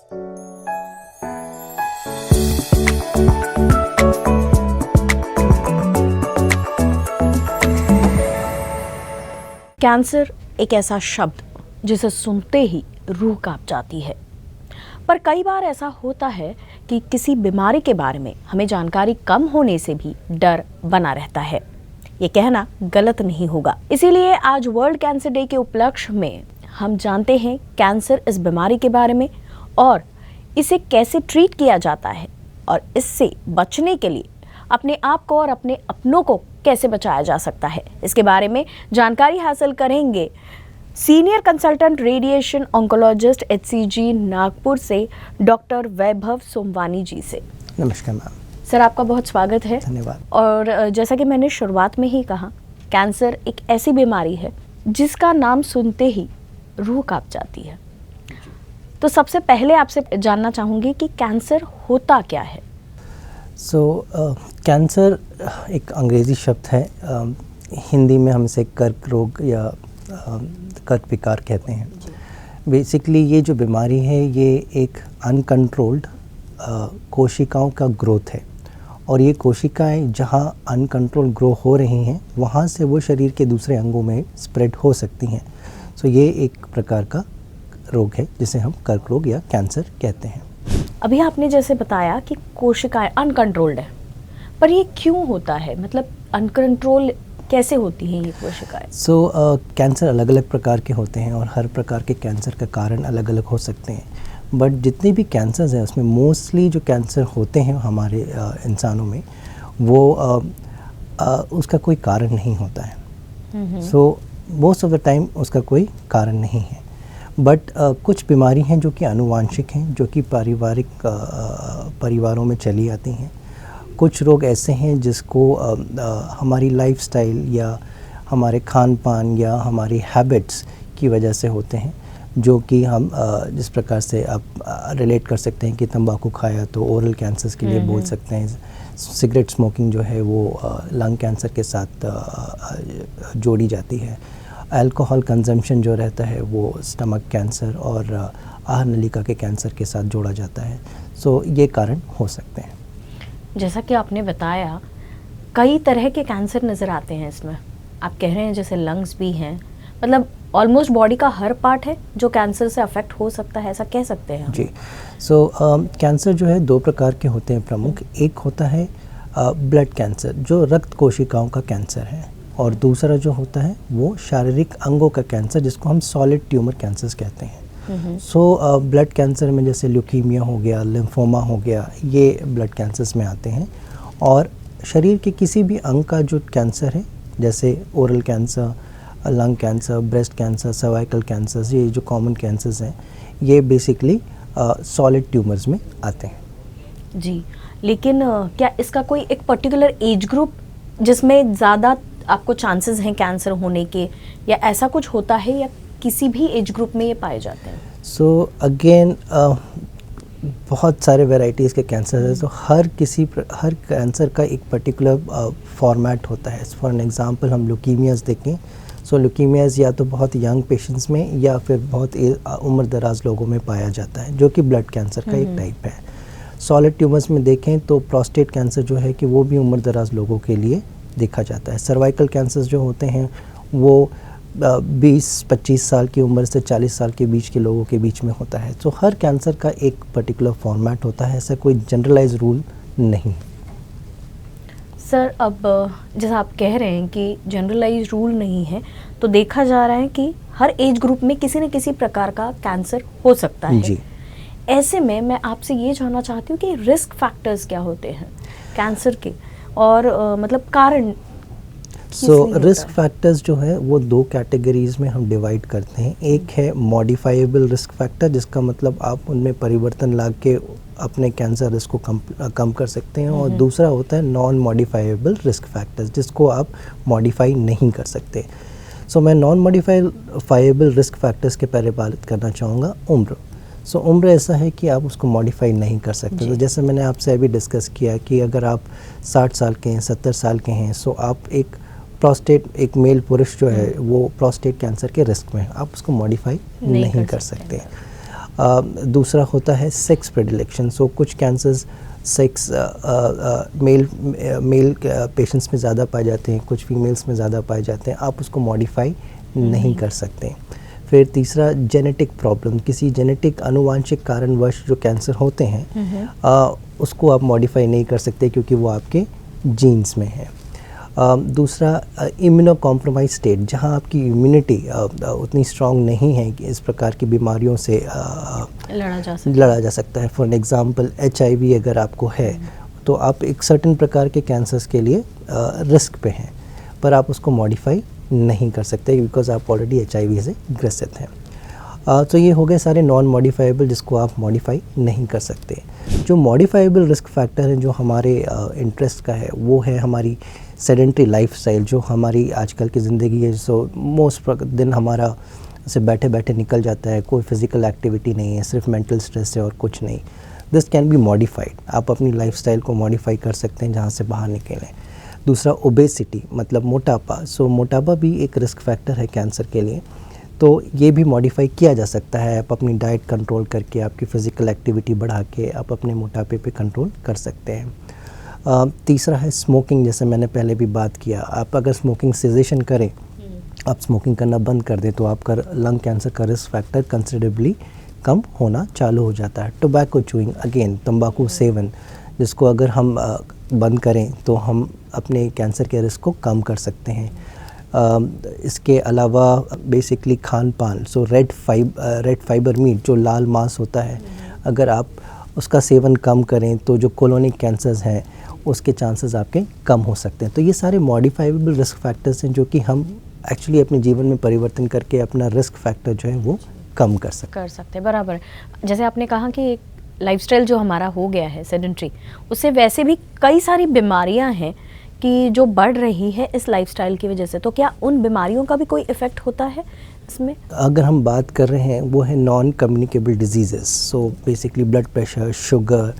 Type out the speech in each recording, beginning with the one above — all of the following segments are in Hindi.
कैंसर एक ऐसा शब्द जिसे सुनते ही रूह कांप जाती है, पर कई बार ऐसा होता है कि किसी बीमारी के बारे में हमें जानकारी कम होने से भी डर बना रहता है। ये कहना गलत नहीं होगा। इसीलिए आज वर्ल्ड कैंसर डे के उपलक्ष्य में हम जानते हैं कैंसर इस बीमारी के बारे में और इसे कैसे ट्रीट किया जाता है और इससे बचने के लिए अपने आप को और अपने अपनों को कैसे बचाया जा सकता है। इसके बारे में जानकारी हासिल करेंगे senior consultant radiation oncologist HCG Nagpur से डॉक्टर वैभव सोमवानी जी से। नमस्कार मैम। सर, आपका बहुत स्वागत है। धन्यवाद। और जैसा कि मैंने शुरुआत में ही कहा, कैंसर एक ऐसी बीमारी है जिसका नाम सुनते ही रूह कांप जाती है। तो सबसे पहले आपसे जानना चाहूँगी कि कैंसर होता क्या है। कैंसर एक अंग्रेज़ी शब्द है। हिंदी में हम इसे कर्क रोग या कर्क विकार कहते हैं। बेसिकली ये जो बीमारी है ये एक अनकंट्रोल्ड कोशिकाओं का ग्रोथ है और ये कोशिकाएं जहाँ अनकंट्रोल ग्रो हो रही हैं वहाँ से वो शरीर के दूसरे अंगों में स्प्रेड हो सकती हैं। ये एक प्रकार का रोग है जिसे हम कर्क रोग या कैंसर कहते हैं। अभी आपने जैसे बताया कि कोशिकाएं अनकंट्रोल्ड है, पर ये क्यों होता है? मतलब अनकंट्रोल कैसे होती हैं ये कोशिकाएं? कैंसर अलग अलग प्रकार के होते हैं और हर प्रकार के कैंसर का कारण अलग अलग हो सकते हैं। बट जितने भी कैंसर्स हैं उसमें मोस्टली जो कैंसर होते हैं हमारे इंसानों में वो उसका कोई कारण नहीं होता है। मोस्ट ऑफ द टाइम उसका कोई कारण नहीं है। बट कुछ बीमारी हैं जो कि आनुवांशिक हैं, जो कि पारिवारिक परिवारों में चली आती हैं। कुछ रोग ऐसे हैं जिसको हमारी लाइफस्टाइल या हमारे खान पान या हमारी हैबिट्स की वजह से होते हैं, जो कि हम जिस प्रकार से आप रिलेट कर सकते हैं कि तंबाकू खाया तो ओरल कैंसर्स के लिए बोल सकते हैं। सिगरेट स्मोकिंग जो है वो लंग कैंसर के साथ जोड़ी जाती है। अल्कोहल कंजम्पशन जो रहता है वो स्टमक कैंसर और आहार नलिका के कैंसर के साथ जोड़ा जाता है। ये कारण हो सकते हैं। जैसा कि आपने बताया, कई तरह के कैंसर नज़र आते हैं इसमें। आप कह रहे हैं जैसे लंग्स भी हैं, मतलब ऑलमोस्ट बॉडी का हर पार्ट है जो कैंसर से अफेक्ट हो सकता है, ऐसा कह सकते हैं हम? जी। कैंसर जो है दो प्रकार के होते हैं प्रमुख। एक होता है ब्लड कैंसर जो रक्त कोशिकाओं का कैंसर है, और दूसरा जो होता है वो शारीरिक अंगों का कैंसर जिसको हम सॉलिड ट्यूमर कैंसर्स कहते हैं। ब्लड कैंसर में जैसे ल्यूकीमिया हो गया, लिम्फोमा हो गया, ये ब्लड कैंसर्स में आते हैं। और शरीर के किसी भी अंग का जो कैंसर है जैसे oral cancer, lung cancer, breast cancer, cervical cancers, ये जो कॉमन कैंसर्स हैं ये बेसिकली सॉलिड ट्यूमर्स में आते हैं। जी, लेकिन क्या इसका कोई एक पर्टिकुलर एज ग्रुप जिसमें ज़्यादा आपको चांसेस हैं कैंसर होने के, या ऐसा कुछ होता है, या किसी भी एज ग्रुप में ये पाए जाते हैं? अगेन बहुत सारे वेराइटीज़ के कैंसर है। हर कैंसर का एक पर्टिकुलर फॉर्मेट होता है। फॉर एन एग्जांपल हम ल्यूकीमियाज देखें, ल्यूकीमियाज या तो बहुत यंग पेशेंट्स में या फिर बहुत उम्र दराज लोगों में पाया जाता है, जो कि ब्लड कैंसर का एक टाइप है। सॉलिड ट्यूमर्स में देखें तो प्रोस्टेट कैंसर जो है कि वो भी उम्र दराज लोगों के लिए देखा जाता है। सर्वाइकल कैंसर्स जो होते हैं वो 20-25 साल की उम्र से 40 साल के बीच के लोगों के बीच में होता है। हर कैंसर का एक पर्टिकुलर फॉर्मेट होता है, ऐसा कोई जनरलाइज रूल नहीं। सर, अब जैसा आप कह रहे हैं कि जनरलाइज रूल नहीं है, तो देखा जा रहा है कि हर एज ग्रुप में किसी न किसी प्रकार का कैंसर हो सकता है। जी। ऐसे में मैं आपसे ये जानना चाहती हूँ कि रिस्क फैक्टर्स क्या होते हैं कैंसर के, और मतलब कारण। रिस्क फैक्टर्स जो है वो दो कैटेगरीज में हम डिवाइड करते हैं। एक है मॉडिफाइबल रिस्क फैक्टर, जिसका मतलब आप उनमें परिवर्तन ला के अपने कैंसर रिस्क को कम कर सकते हैं, और दूसरा होता है नॉन मॉडिफाइबल रिस्क फैक्टर्स जिसको आप मॉडिफाई नहीं कर सकते। मैं नॉन मॉडिफाइबल रिस्क फैक्टर्स के पहले बात करना चाहूँगा उम्र। उम्र ऐसा है कि आप उसको मॉडिफाई नहीं कर सकते। तो जैसे मैंने आपसे अभी डिस्कस किया कि अगर आप 60 साल के हैं, 70 साल के हैं, आप एक मेल पुरुष जो है वो प्रोस्टेट कैंसर के रिस्क में है, आप उसको मॉडिफाई नहीं कर सकते। दूसरा होता है सेक्स प्रेडिलेक्शन। सो कुछ कैंसर्स सेक्स मेल पेशेंट्स में ज़्यादा पाए जाते हैं, कुछ फीमेल्स में ज़्यादा पाए जाते हैं, आप उसको मॉडिफाई नहीं कर सकते। फिर तीसरा जेनेटिक प्रॉब्लम, किसी जेनेटिक आनुवांशिक कारणवश जो कैंसर होते हैं उसको आप मॉडिफाई नहीं कर सकते क्योंकि वो आपके जीन्स में है। दूसरा इम्यूनो कॉम्प्रोमाइज स्टेट, जहाँ आपकी इम्यूनिटी उतनी स्ट्रांग नहीं है कि इस प्रकार की बीमारियों से लड़ा जा सकता है। फॉर एग्जांपल HIV अगर आपको है तो आप एक सर्टेन प्रकार के कैंसर्स के लिए रिस्क पे हैं, पर आप उसको मॉडिफाई नहीं कर सकते बिकॉज आप ऑलरेडी HIV से ग्रसित हैं। तो ये हो गए सारे नॉन मॉडिफाइबल जिसको आप मॉडिफाई नहीं कर सकते। जो मॉडिफाइबल रिस्क फैक्टर हैं जो हमारे इंटरेस्ट का है वो है हमारी सेडेंटरी लाइफस्टाइल, जो हमारी आजकल की ज़िंदगी है। सो मोस्ट दिन हमारा से बैठे बैठे निकल जाता है, कोई फिज़िकल एक्टिविटी नहीं है, सिर्फ मेंटल स्ट्रेस है और कुछ नहीं। दिस कैन बी मॉडिफाइड, आप अपनी लाइफस्टाइल को मॉडिफाई कर सकते हैं जहाँ से बाहर निकलें। दूसरा ओबेसिटी मतलब मोटापा। सो मोटापा भी एक रिस्क फैक्टर है कैंसर के लिए, तो ये भी मॉडिफाई किया जा सकता है। आप अपनी डाइट कंट्रोल करके, आपकी फ़िज़िकल एक्टिविटी बढ़ा के आप अपने मोटापे पे कंट्रोल कर सकते हैं। तीसरा है स्मोकिंग, जैसे मैंने पहले भी बात किया। आप अगर स्मोकिंग सेजेशन करें, आप स्मोकिंग करना बंद कर दें तो आपका लंग कैंसर का रिस्क फैक्टर कंसिडरेबली कम होना चालू हो जाता है। टोबैको चूइंग, अगेन तंबाकू सेवन, जिसको अगर हम बंद करें तो हम अपने कैंसर के रिस्क को कम कर सकते हैं। इसके अलावा बेसिकली खान पान, सो रेड फाइबर मीट, जो लाल मांस होता है, अगर आप उसका सेवन कम करें तो जो कोलोनिक कैंसर्स हैं उसके चांसेस आपके कम हो सकते हैं। तो ये सारे मॉडिफाइबल रिस्क फैक्टर्स हैं जो कि हम एक्चुअली अपने जीवन में परिवर्तन करके अपना रिस्क फैक्टर जो है वो कम कर सकते हैं। बराबर। जैसे आपने कहा कि लाइफस्टाइल जो हमारा हो गया है सेडेंट्री, उससे वैसे भी कई सारी बीमारियां हैं कि जो बढ़ रही है इस लाइफस्टाइल की वजह से, तो क्या उन बीमारियों का भी कोई इफ़ेक्ट होता है इसमें? अगर हम बात कर रहे हैं वो है non communicable diseases. So basically blood pressure, sugar,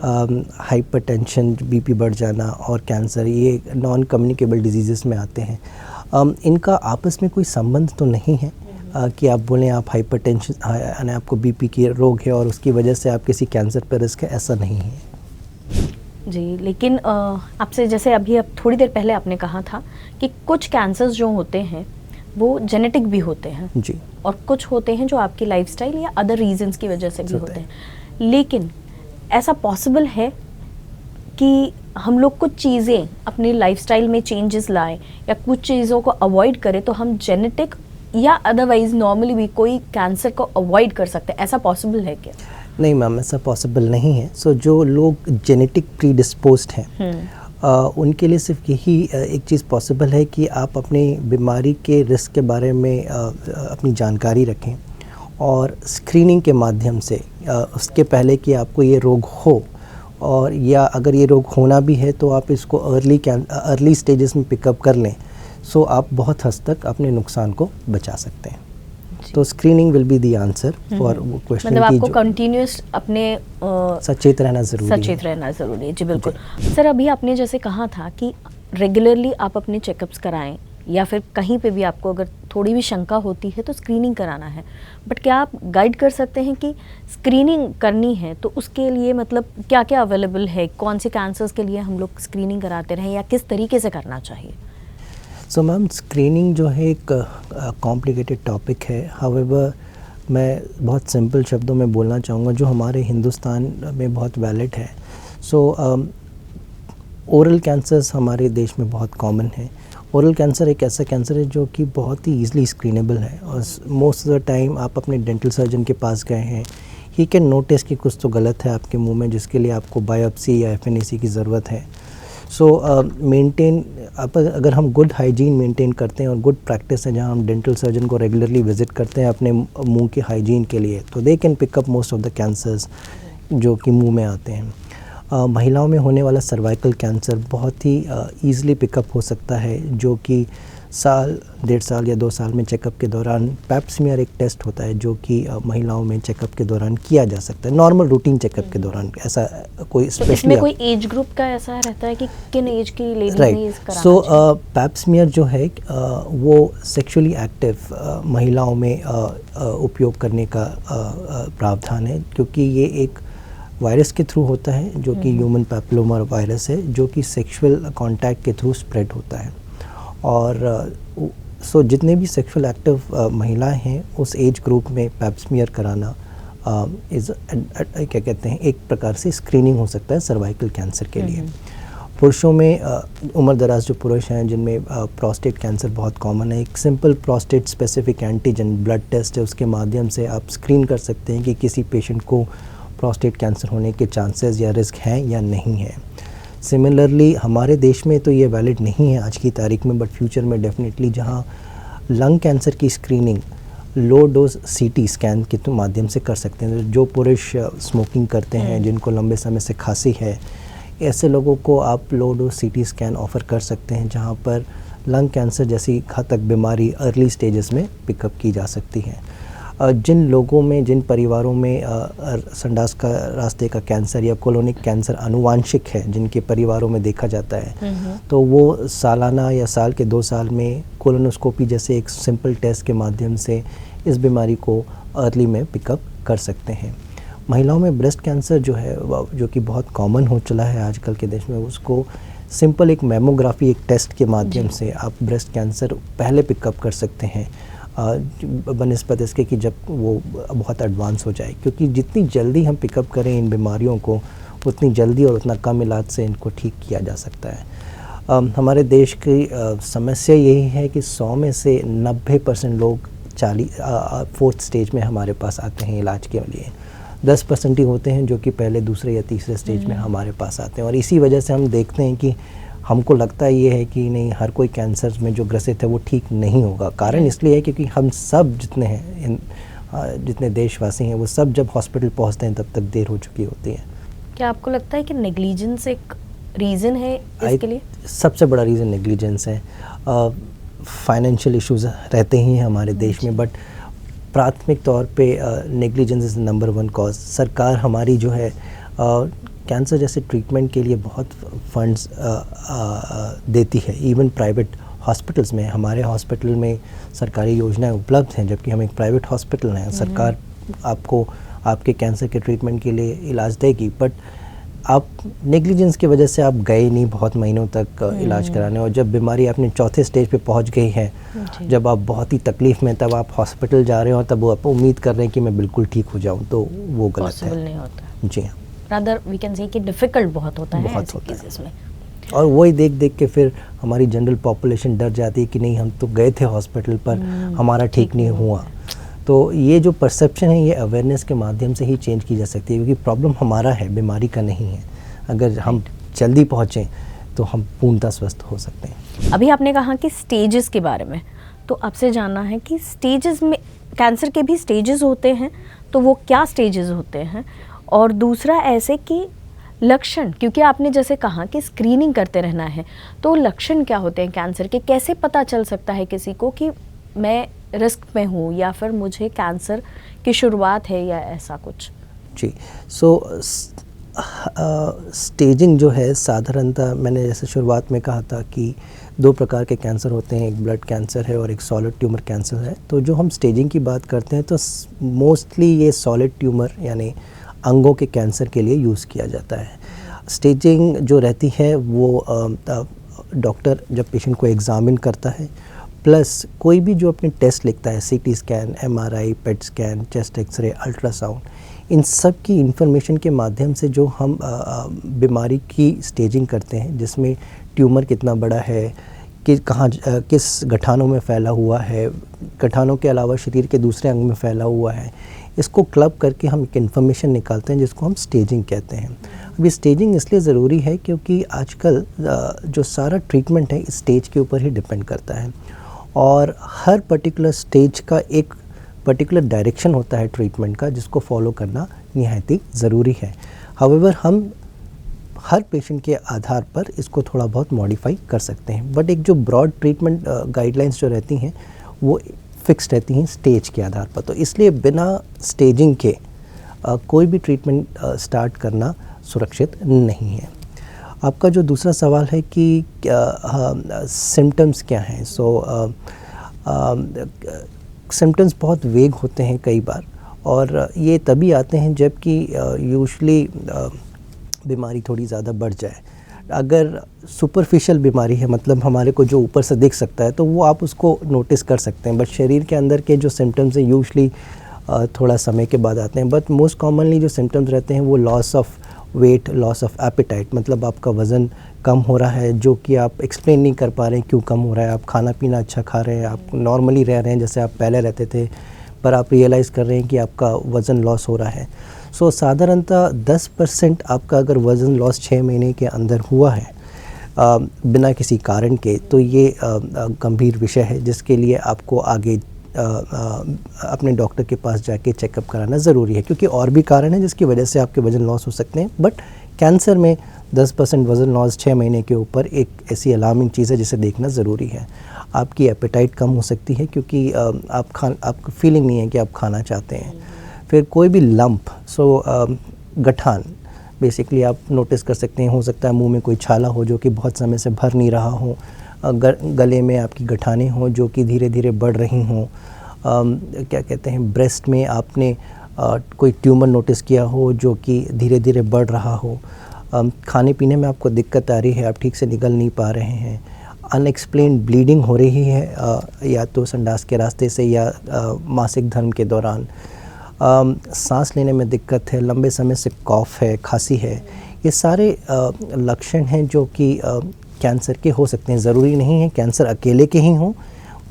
hypertension, BP बढ़ जाना और कैंसर, ये नॉन कम्युनिकेबल डिजीज़ेस में आते हैं। इनका आपस में कोई संबंध तो नहीं है कि आप बोलें आप हाइपरटेंशन यानी आपको BP की रोग है और उसकी वजह से आप किसी कैंसर पर रिस्क है, ऐसा नहीं है जी। लेकिन आपसे जैसे अब थोड़ी देर पहले आपने कहा था कि कुछ कैंसर्स जो होते हैं वो जेनेटिक भी होते हैं जी, और कुछ होते हैं जो आपकी लाइफस्टाइल या अदर रीजंस की वजह से भी होते हैं। लेकिन ऐसा पॉसिबल है कि हम लोग कुछ चीज़ें अपनी लाइफस्टाइल में चेंजेस लाएं या कुछ चीज़ों को अवॉइड करें तो हम जेनेटिक या अदरवाइज नॉर्मली भी कोई कैंसर को अवॉइड कर सकते हैं, ऐसा पॉसिबल है क्या? नहीं मैम, ऐसा पॉसिबल नहीं है। सो जो लोग जेनेटिक प्रीडिस्पोज्ड हैं उनके लिए सिर्फ यही एक चीज़ पॉसिबल है कि आप अपनी बीमारी के रिस्क के बारे में अपनी जानकारी रखें और स्क्रीनिंग के माध्यम से उसके पहले कि आपको ये रोग हो, और या अगर ये रोग होना भी है तो आप इसको अर्ली स्टेजेस में पिकअप कर लें, सो आप बहुत हद तक अपने नुकसान को बचा सकते हैं। तो screening will be the answer for question. मतलब आपको कंटिन्यूस अपने सचेत रहना ज़रूरी है। जी बिल्कुल। सर, अभी आपने जैसे कहा था कि रेगुलरली आप अपने चेकअप्स कराएं या फिर कहीं पे भी आपको अगर थोड़ी भी शंका होती है तो स्क्रीनिंग कराना है, बट क्या आप गाइड कर सकते हैं कि स्क्रीनिंग करनी है तो उसके लिए मतलब क्या क्या अवेलेबल है, कौन से कैंसर्स के लिए हम लोग स्क्रीनिंग कराते रहें या किस तरीके से करना चाहिए? सो मैम, स्क्रीनिंग जो है एक कॉम्प्लिकेटेड टॉपिक है। हाउएवर मैं बहुत सिंपल शब्दों में बोलना चाहूँगा जो हमारे हिंदुस्तान में बहुत वैलिड है। सो ओरल कैंसर्स हमारे देश में बहुत कॉमन है। ओरल कैंसर एक ऐसा कैंसर है जो कि बहुत ही ईजिली स्क्रीनेबल है और मोस्ट ऑफ द टाइम आप अपने डेंटल सर्जन के पास गए हैं, ही कैन नोटिस कि कुछ तो गलत है आपके मुंह में, जिसके लिए आपको बायोप्सी या FNAC की ज़रूरत है। सो मेंटेन अगर हम गुड हाइजीन मेंटेन करते हैं और गुड प्रैक्टिस है जहां हम डेंटल सर्जन को रेगुलरली विजिट करते हैं अपने मुंह के हाइजीन के लिए, तो they can pick up most of the cancers जो कि मुंह में आते हैं। महिलाओं में होने वाला सर्वाइकल कैंसर बहुत ही ईज़िली पिकअप हो सकता है, जो कि साल 1.5 साल या 2 साल में चेकअप के दौरान पैप स्मीयर एक टेस्ट होता है जो कि महिलाओं में चेकअप के दौरान किया जा सकता है, नॉर्मल रूटीन चेकअप के दौरान। ऐसा कोई तो स्पेशली इसमें कोई एज ग्रुप का ऐसा रहता है कि किन एज की लेडी ने राइट। इस कराना सो चाहिए? पैप स्मीयर जो है वो सेक्सुअली एक्टिव महिलाओं में उपयोग करने का प्रावधान है, क्योंकि ये एक वायरस के थ्रू होता है जो कि ह्यूमन पैपिलोमा वायरस है, जो कि सेक्सुअल कांटेक्ट के थ्रू स्प्रेड होता है। और सो जितने भी सेक्सुअल एक्टिव महिलाएं हैं उस एज ग्रुप में पैप स्मीयर कराना क्या कहते हैं, एक प्रकार से स्क्रीनिंग हो सकता है सर्वाइकल कैंसर के लिए। पुरुषों में उम्र दराज जो पुरुष हैं जिनमें प्रोस्टेट कैंसर बहुत कॉमन है, एक simple prostate specific antigen blood test है, उसके माध्यम से आप स्क्रीन कर सकते हैं कि किसी पेशेंट को प्रोस्टेट कैंसर होने के चांसेस या रिस्क हैं या नहीं है। सिमिलरली हमारे देश में तो ये वैलिड नहीं है आज की तारीख में, बट फ्यूचर में डेफिनेटली जहाँ लंग कैंसर की screening low dose CT scan के तो माध्यम से कर सकते हैं। जो पुरुष स्मोकिंग करते हैं, जिनको लंबे समय से खांसी है, ऐसे लोगों को आप low dose CT scan offer कर सकते हैं, जहाँ पर लंग कैंसर जैसी घातक बीमारी अर्ली स्टेजेस में पिकअप की जा सकती है। जिन लोगों में, जिन परिवारों में संडास का रास्ते का कैंसर या कोलोनिक कैंसर आनुवांशिक है, जिनके परिवारों में देखा जाता है, तो वो सालाना या साल के 2 साल में कोलोनोस्कोपी जैसे एक सिंपल टेस्ट के माध्यम से इस बीमारी को अर्ली में पिकअप कर सकते हैं। महिलाओं में ब्रेस्ट कैंसर जो है, जो कि बहुत कॉमन हो चला है आजकल के देश में, उसको सिंपल एक मेमोग्राफी, एक टेस्ट के माध्यम से आप ब्रेस्ट कैंसर पहले पिकअप कर सकते हैं बनिस्बत इसके कि जब वो बहुत एडवांस हो जाए, क्योंकि जितनी जल्दी हम पिकअप करें इन बीमारियों को, उतनी जल्दी और उतना कम इलाज से इनको ठीक किया जा सकता है। हमारे देश की समस्या यही है कि 100 में से 90% लोग 4th स्टेज में हमारे पास आते हैं इलाज के लिए। 10% ही होते हैं जो कि पहले, दूसरे या तीसरे स्टेज में हमारे पास आते हैं। और इसी वजह से हम देखते हैं कि हमको लगता ये है कि नहीं, हर कोई कैंसर में जो ग्रसित है वो ठीक नहीं होगा। कारण इसलिए है क्योंकि हम सब जितने हैं, जितने देशवासी हैं, वो सब जब हॉस्पिटल पहुंचते हैं तब तक देर हो चुकी होती है। क्या आपको लगता है कि नेग्लिजेंस एक रीज़न है इसके लिए? सबसे बड़ा रीज़न नेग्लिजेंस है। फाइनेंशियल इश्यूज रहते ही हैं हमारे देश में, बट प्राथमिक तौर पे नेग्लिजेंस इज़ नंबर 1 कॉज। सरकार हमारी जो है कैंसर जैसे ट्रीटमेंट के लिए बहुत फंड्स देती है। इवन प्राइवेट हॉस्पिटल्स में, हमारे हॉस्पिटल में सरकारी योजनाएं उपलब्ध हैं, जबकि हम एक प्राइवेट हॉस्पिटल हैं। सरकार आपको आपके कैंसर के ट्रीटमेंट के लिए इलाज देगी, बट आप नेग्लिजेंस की वजह से आप गए नहीं बहुत महीनों तक इलाज कराने, और जब बीमारी अपने 4थे स्टेज पे पहुंच गई है, जब आप बहुत ही तकलीफ़ में, तब आप हॉस्पिटल जा रहे हो, तब वो आप उम्मीद कर रहे हैं कि मैं बिल्कुल ठीक हो जाऊं, तो वो गलत है। पॉसिबल नहीं होता। जी हाँ, रादर वी कैन से कि डिफ़िकल्ट बहुत होता है बहुत ऐसे होता है। केसेस में। और वही देख देख के फिर हमारी जनरल पॉपुलेशन डर जाती है कि नहीं, हम तो गए थे हॉस्पिटल पर, हमारा ठीक नहीं हुआ। तो ये जो परसेप्शन है, ये अवेयरनेस के माध्यम से ही चेंज की जा सकती है, क्योंकि प्रॉब्लम हमारा है, बीमारी का नहीं है। अगर हम जल्दी पहुँचें तो हम पूर्णतः स्वस्थ हो सकते हैं। अभी आपने कहा कि स्टेजेस के बारे में, तो आपसे जानना है कि स्टेजेस में, कैंसर के भी स्टेजेस होते हैं, तो वो क्या स्टेजेस होते हैं? और दूसरा ऐसे कि लक्षण, क्योंकि आपने जैसे कहा कि स्क्रीनिंग करते रहना है, तो लक्षण क्या होते हैं कैंसर के? कैसे पता चल सकता है किसी को कि मैं रिस्क में हूँ या फिर मुझे कैंसर की शुरुआत है या ऐसा कुछ? जी, सो स्टेजिंग जो है, साधारणतः मैंने जैसे शुरुआत में कहा था कि 2 प्रकार के कैंसर होते हैं, एक ब्लड कैंसर है और एक सॉलिड ट्यूमर कैंसर है। तो जो हम स्टेजिंग की बात करते हैं, तो मोस्टली ये सॉलिड ट्यूमर यानी अंगों के कैंसर के लिए यूज़ किया जाता है। स्टेजिंग जो रहती है वो डॉक्टर जब पेशेंट को एग्ज़ामिन करता है, प्लस कोई भी जो अपने टेस्ट लिखता है, CT scan, MRI, PET scan, chest x-ray, ultrasound, इन सब की इंफॉर्मेशन के माध्यम से जो हम बीमारी की स्टेजिंग करते हैं, जिसमें ट्यूमर कितना बड़ा है, कि कहाँ किस गठानों में फैला हुआ है, गठानों के अलावा शरीर के दूसरे अंग में फैला हुआ है, इसको क्लब करके हम एक इन्फॉर्मेशन निकालते हैं जिसको हम स्टेजिंग कहते हैं। अभी स्टेजिंग इसलिए ज़रूरी है क्योंकि आजकल जो सारा ट्रीटमेंट है इस स्टेज के ऊपर ही डिपेंड करता है, और हर पर्टिकुलर स्टेज का एक पर्टिकुलर डायरेक्शन होता है ट्रीटमेंट का, जिसको फॉलो करना निहायत ही ज़रूरी है। हाउएवर हम हर पेशेंट के आधार पर इसको थोड़ा बहुत मॉडिफाई कर सकते हैं, बट एक जो ब्रॉड ट्रीटमेंट गाइडलाइंस जो रहती हैं वो फिक्स रहती हैं स्टेज के आधार पर। तो इसलिए बिना स्टेजिंग के कोई भी ट्रीटमेंट स्टार्ट करना सुरक्षित नहीं है। आपका जो दूसरा सवाल है कि सिम्टम्स क्या हैं, सो सिम्टम्स बहुत वेग होते हैं कई बार, और ये तभी आते हैं जबकि यूजुअली बीमारी थोड़ी ज़्यादा बढ़ जाए। अगर सुपरफिशियल बीमारी है, मतलब हमारे को जो ऊपर से दिख सकता है, तो वो आप उसको नोटिस कर सकते हैं, बट शरीर के अंदर के जो सिम्टम्स हैं यूजुअली थोड़ा समय के बाद आते हैं। बट मोस्ट कॉमनली जो सिम्टम्स रहते हैं वो loss of weight, loss of appetite, मतलब आपका वज़न कम हो रहा है जो कि आप एक्सप्लेन नहीं कर पा रहे हैं क्यों कम हो रहा है। आप खाना पीना अच्छा खा रहे हैं, आप नॉर्मली रह रहे हैं जैसे आप पहले रहते थे, पर आप रियलाइज़ कर रहे हैं कि आपका वज़न लॉस हो रहा है। सो साधारणतः 10% आपका अगर वज़न लॉस 6 महीने के अंदर हुआ है बिना किसी कारण के, तो ये गंभीर विषय है जिसके लिए आपको आगे अपने डॉक्टर के पास जाके चेकअप कराना ज़रूरी है, क्योंकि और भी कारण हैं जिसकी वजह से आपके वज़न लॉस हो सकते हैं। बट कैंसर में 10% वज़न लॉस 6 महीने के ऊपर एक ऐसी अलार्मिंग चीज़ है जिसे देखना ज़रूरी है। आपकी एपेटाइट कम हो सकती है क्योंकि आपको फीलिंग नहीं है कि आप खाना चाहते हैं। फिर कोई भी लंप, गठान बेसिकली आप नोटिस कर सकते हैं। हो सकता है मुंह में कोई छाला हो जो कि बहुत समय से भर नहीं रहा हो, गले में आपकी गठानें हों जो कि धीरे धीरे बढ़ रही हों, क्या कहते हैं, ब्रेस्ट में आपने कोई ट्यूमर नोटिस किया हो जो कि धीरे धीरे बढ़ रहा हो, खाने पीने में आपको दिक्कत आ रही है, आप ठीक से निगल नहीं पा रहे हैं, अनएक्सप्लेन्ड ब्लीडिंग हो रही है या तो संडास के रास्ते से या मासिक धर्म के दौरान, सांस लेने में दिक्कत है, लंबे समय से कॉफ़ है, खांसी है, ये सारे लक्षण हैं जो कि कैंसर के हो सकते हैं। ज़रूरी नहीं है कैंसर अकेले के ही हों,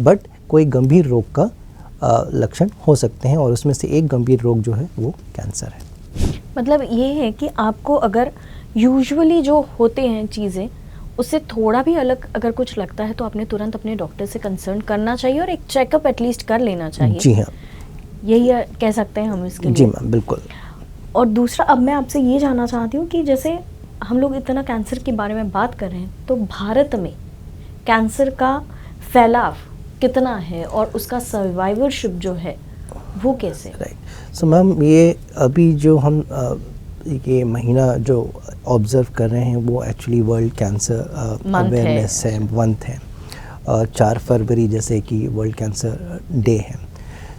बट कोई गंभीर रोग का लक्षण हो सकते हैं, और उसमें से एक गंभीर रोग जो है वो कैंसर है। मतलब ये है कि आपको अगर यूजुअली जो होते हैं चीज़ें उससे थोड़ा भी अलग अगर कुछ लगता है तो आपने तुरंत अपने डॉक्टर से कंसल्ट करना चाहिए और एक चेकअप एटलीस्ट कर लेना चाहिए। जी हाँ, यही कह सकते हैं हम इसके लिए। जी मैम, बिल्कुल। और दूसरा, अब मैं आपसे ये जानना चाहती हूँ कि जैसे हम लोग इतना कैंसर के बारे में बात कर रहे हैं, तो भारत में कैंसर का फैलाव कितना है और उसका सर्वाइवरशिप जो है वो कैसे? राइट। सो मैम, ये अभी जो हम ये महीना जो ऑब्ज़र्व कर रहे हैं वो एक्चुअली वर्ल्ड कैंसर अवेयरनेस है, मंथ है। 4 फरवरी जैसे कि वर्ल्ड कैंसर डे है।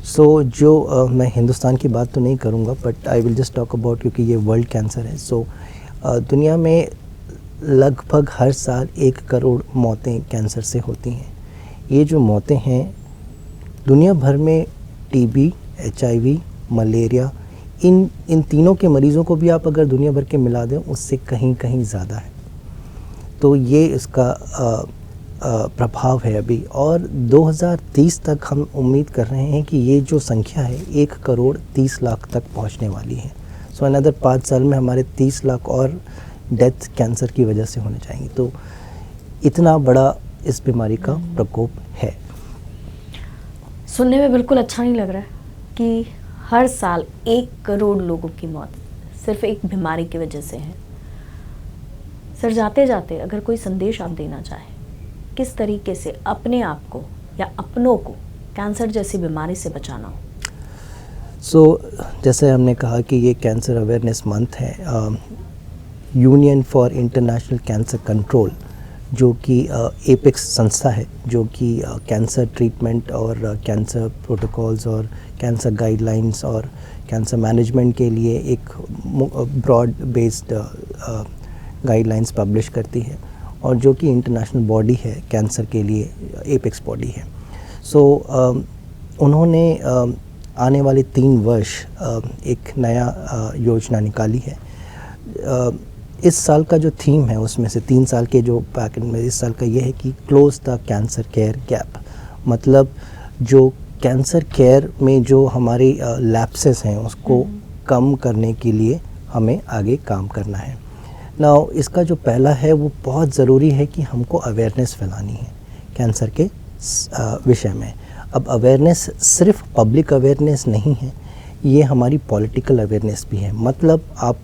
सो जो मैं हिंदुस्तान की बात तो नहीं करूँगा, but I will just talk about, क्योंकि ये वर्ल्ड कैंसर है। सो दुनिया में लगभग हर साल 1 करोड़ मौतें कैंसर से होती हैं। ये जो मौतें हैं दुनिया भर में टीबी, HIV, मलेरिया, इन तीनों के मरीज़ों को भी आप अगर दुनिया भर के मिला दें उससे कहीं कहीं ज़्यादा है। तो ये इसका प्रभाव है अभी, और 2030 तक हम उम्मीद कर रहे हैं कि ये जो संख्या है 1 करोड़ 30 लाख तक पहुंचने वाली है। सो अनदर 5 साल में हमारे 30 लाख और डेथ कैंसर की वजह से होने जाएंगी। तो इतना बड़ा इस बीमारी का प्रकोप है। सुनने में बिल्कुल अच्छा नहीं लग रहा है कि हर साल 1 करोड़ लोगों की मौत सिर्फ एक बीमारी की वजह से है। सर, जाते जाते अगर कोई संदेश आप देना चाहें, किस तरीके से अपने आप को या अपनों को कैंसर जैसी बीमारी से बचाना हो? सो जैसे हमने कहा कि ये कैंसर अवेयरनेस मंथ है, union for international cancer control जो कि एपेक्स संस्था है जो कि कैंसर ट्रीटमेंट और कैंसर प्रोटोकॉल्स और कैंसर गाइडलाइंस और कैंसर मैनेजमेंट के लिए एक ब्रॉड बेस्ड गाइडलाइंस पब्लिश करती है, और जो कि इंटरनेशनल बॉडी है कैंसर के लिए, एपेक्स बॉडी है। सो उन्होंने आने वाले 3 वर्ष एक नया योजना निकाली है। इस साल का जो थीम है उसमें से 3 साल के जो पैकेट में इस साल का ये है कि close the cancer care gap, मतलब जो कैंसर केयर में जो हमारी लैप्सेस हैं उसको कम करने के लिए हमें आगे काम करना है। नाउ इसका जो पहला है वो बहुत ज़रूरी है कि हमको अवेयरनेस फैलानी है कैंसर के विषय में। अब अवेयरनेस सिर्फ पब्लिक अवेयरनेस नहीं है, ये हमारी पॉलिटिकल अवेयरनेस भी है। मतलब आप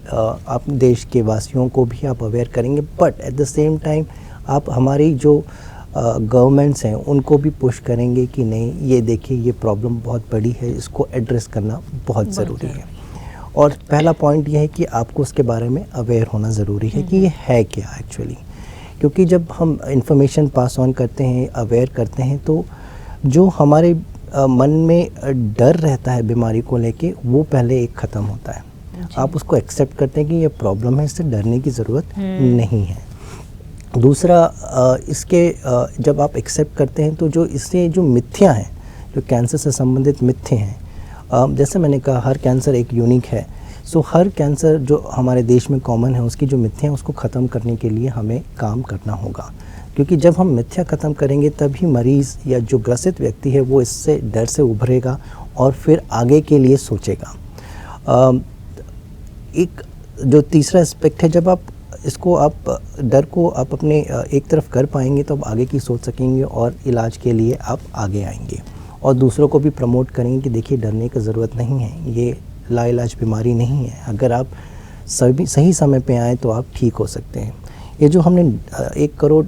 आप देश के वासियों को भी आप अवेयर करेंगे, but at the same time आप हमारी जो गवर्नमेंट्स हैं उनको भी पुश करेंगे कि नहीं, ये देखिए ये प्रॉब्लम बहुत बड़ी है, इसको एड्रेस करना बहुत ज़रूरी है। और पहला पॉइंट ये है कि आपको उसके बारे में अवेयर होना ज़रूरी है कि ये है क्या एक्चुअली, क्योंकि जब हम इंफॉर्मेशन पास ऑन करते हैं, अवेयर करते हैं, तो जो हमारे मन में डर रहता है बीमारी को लेके, वो पहले एक ख़त्म होता है। आप उसको एक्सेप्ट करते हैं कि ये प्रॉब्लम है, इससे डरने की ज़रूरत नहीं है। दूसरा, इसके जब आप एक्सेप्ट करते हैं तो जो इससे जो मिथ्या हैं, जो कैंसर से संबंधित मिथ्ये हैं, जैसे मैंने कहा हर कैंसर एक यूनिक है, सो हर कैंसर जो हमारे देश में कॉमन है उसकी जो मिथ्या है उसको ख़त्म करने के लिए हमें काम करना होगा, क्योंकि जब हम मिथ्या ख़त्म करेंगे तभी मरीज़ या जो ग्रसित व्यक्ति है वो इससे डर से उभरेगा और फिर आगे के लिए सोचेगा। एक जो तीसरा एस्पेक्ट है, जब आप इसको आप डर को आप अपने एक तरफ कर पाएंगे तो आप आगे की सोच सकेंगे और इलाज के लिए आप आगे आएंगे और दूसरों को भी प्रमोट करेंगे कि देखिए डरने की ज़रूरत नहीं है, ये लाइलाज बीमारी नहीं है, अगर आप सही समय पे आएँ तो आप ठीक हो सकते हैं। ये जो हमने 1 करोड़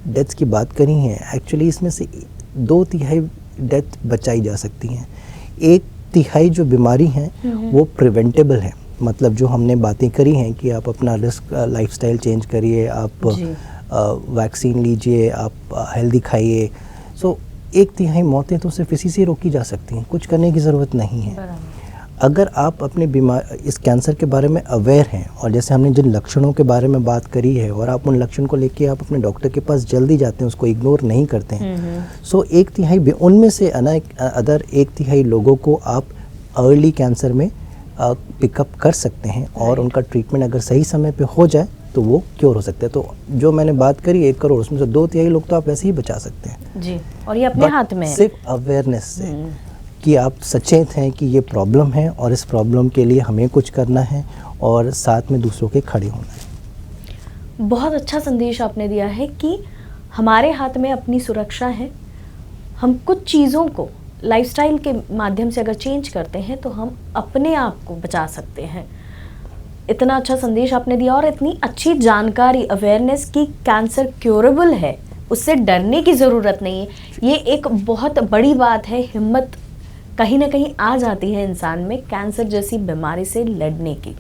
डेथ्स की बात करी है, एक्चुअली इसमें से 2/3 डेथ बचाई जा सकती हैं। 1/3 जो बीमारी हैं वो प्रिवेंटेबल है, मतलब जो हमने बातें करी हैं कि आप अपना रिस्क लाइफस्टाइल चेंज करिए, आप वैक्सीन लीजिए, आप हेल्दी खाइए, सो 1/3 मौतें तो सिर्फ इसी से रोकी जा सकती हैं, कुछ करने की ज़रूरत नहीं है। अगर आप अपने इस कैंसर के बारे में अवेयर हैं और जैसे हमने जिन लक्षणों के बारे में बात करी है और आप उन लक्षण को लेके आप अपने डॉक्टर के पास जल्दी जाते हैं, उसको इग्नोर नहीं करते हैं, सो 1/3 उनमें से अदर 1/3 लोगों को आप अर्ली कैंसर में पिकअप कर सकते हैं और उनका ट्रीटमेंट अगर सही समय पे हो जाए तो वो क्योर हो सकते हैं। तो जो मैंने बात करी 1 करोड़, उसमें से 2/3 लोग तो आप वैसे ही बचा सकते हैं जी, और ये अपने हाथ में है, सिर्फ अवेयरनेस से कि आप सचेत हैं कि ये प्रॉब्लम है और इस प्रॉब्लम के लिए हमें कुछ करना है और साथ में दूसरों के खड़े होना है। बहुत अच्छा संदेश आपने दिया है कि हमारे हाथ में अपनी सुरक्षा है। हम कुछ चीज़ों को लाइफस्टाइल के माध्यम से अगर चेंज करते हैं तो हम अपने आप को बचा सकते हैं। इतना अच्छा संदेश आपने दिया और इतनी अच्छी जानकारी, अवेयरनेस कि कैंसर क्योरेबल है, उससे डरने की ज़रूरत नहीं है, ये एक बहुत बड़ी बात है। हिम्मत कहीं ना कहीं आ जाती है इंसान में कैंसर जैसी बीमारी से लड़ने की।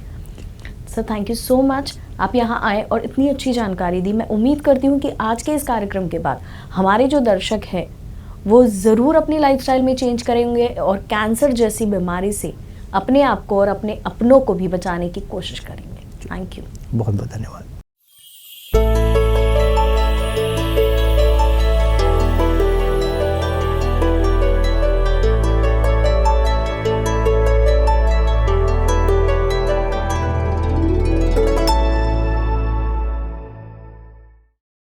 Sir, thank you so much, आप यहाँ आए और इतनी अच्छी जानकारी दी। मैं उम्मीद करती हूँ कि आज के इस कार्यक्रम के बाद हमारे जो दर्शक हैं वो ज़रूर अपनी लाइफस्टाइल में चेंज करेंगे और कैंसर जैसी बीमारी से अपने आप को और अपने अपनों को भी बचाने की कोशिश करेंगे। थैंक यू, बहुत बहुत धन्यवाद।